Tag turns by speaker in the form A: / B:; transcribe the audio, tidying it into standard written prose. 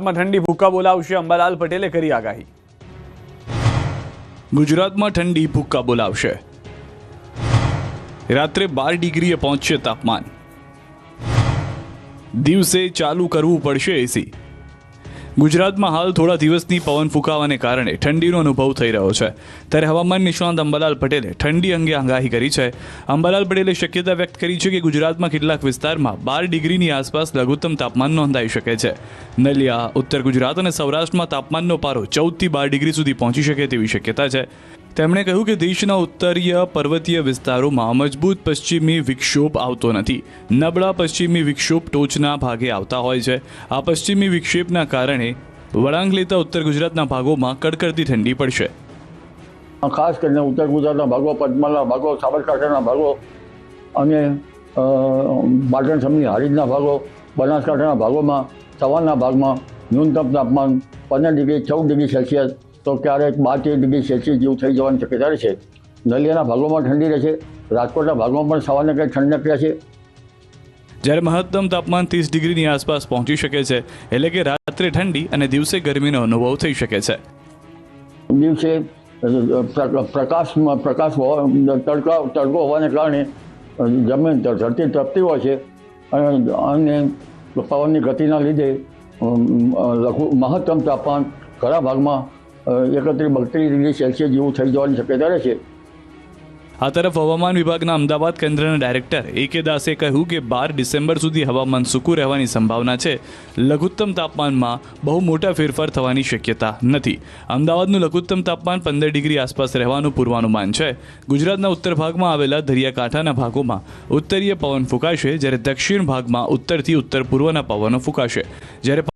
A: ગુજરાતમાં ઠંડી ભૂક્કા બોલાવશે, અંબાલાલ પટેલે કરી આગાહી। ગુજરાતમાં ઠંડી ભૂક્કા બોલાવશે, રાત્રે 12 ડિગ્રીએ પહોંચશે તાપમાન, દિવસે ચાલુ કરવું પડશે એસી। ગુજરાતમાં હાલ થોડા દિવસની પવન ફૂંકાવાને કારણે ઠંડીનો અનુભવ થઈ રહ્યો છે, ત્યારે હવામાન નિષ્ણાત અંબાલાલ પટેલે ઠંડી અંગે આગાહી કરી છે। અંબાલાલ પટેલે શક્યતા વ્યક્ત કરી છે કે ગુજરાતમાં કેટલાક વિસ્તારમાં 12 ડિગ્રીની આસપાસ લઘુત્તમ તાપમાન નોંધાઈ શકે છે। નલિયા, ઉત્તર ગુજરાત અને સૌરાષ્ટ્રમાં તાપમાનનો પારો 14 થી 12 ડિગ્રી સુધી પહોંચી શકે તેવી શક્યતા છે। તેમણે કહ્યું કે દેશના ઉત્તરીય પર્વતીય વિસ્તારોમાં મજબૂત પશ્ચિમી વિક્ષોભ આવતો નથી, નબળા પશ્ચિમી વિક્ષોભ ટોચના ભાગે આવતા હોય છે। આ પશ્ચિમી વિક્ષેપના કારણે વળાંક લેતા ઉત્તર ગુજરાતના ભાગોમાં કડકડતી ઠંડી પડશે।
B: ખાસ કરીને ઉત્તર ગુજરાતના ભાગો, પંચમહાલના ભાગો, સાબરકાંઠાના ભાગો અને પાટણ સમની હારીજના ભાગો, બનાસકાંઠાના ભાગોમાં સવારના ભાગમાં ન્યૂનતમ તાપમાન 15 ડિગ્રી 14 ડિગ્રી સેલ્સિયસ તો ક્યારેક 12-13 ડિગ્રી સેલ્સિયસ જેવું થઈ જવાની શક્યતા રહેશે। નલિયાના ભાગોમાં ઠંડી રહેશે, રાજકોટના ભાગમાં પણ સવારને કંઈ ઠંડક રહેશે,
A: જ્યારે મહત્તમ તાપમાન 30 ડિગ્રીની આસપાસ પહોંચી શકે છે, એટલે કે રાત્રે ઠંડી અને દિવસે ગરમીનો અનુભવ થઈ શકે છે।
B: દિવસે તડકો હોવાને કારણે જમીન ધરતી તપતી હોય છે અને પવનની ગતિના લીધે મહત્તમ તાપમાન ઘણા ભાગમાં 31-32 ડિગ્રી સેલ્સિયસ જેવું થઈ જવાની શક્યતા રહેશે।
A: આ તરફ હવામાન વિભાગના અમદાવાદ કેન્દ્રના ડાયરેક્ટર એ.કે. દાસે કહ્યું કે 12 ડિસેમ્બર સુધી હવામાન સૂકું રહેવાની સંભાવના છે। લઘુત્તમ તાપમાનમાં બહુ મોટા ફેરફાર થવાની શક્યતા નથી। અમદાવાદનું લઘુત્તમ તાપમાન 15 ડિગ્રી આસપાસ રહેવાનું પૂર્વાનુમાન છે। ગુજરાતના ઉત્તર ભાગમાં આવેલા દરિયાકાંઠાના ભાગોમાં ઉત્તરીય પવન ફૂંકાશે, જ્યારે દક્ષિણ ભાગમાં ઉત્તરથી ઉત્તર પૂર્વના પવનો ફૂંકાશે, જ્યારે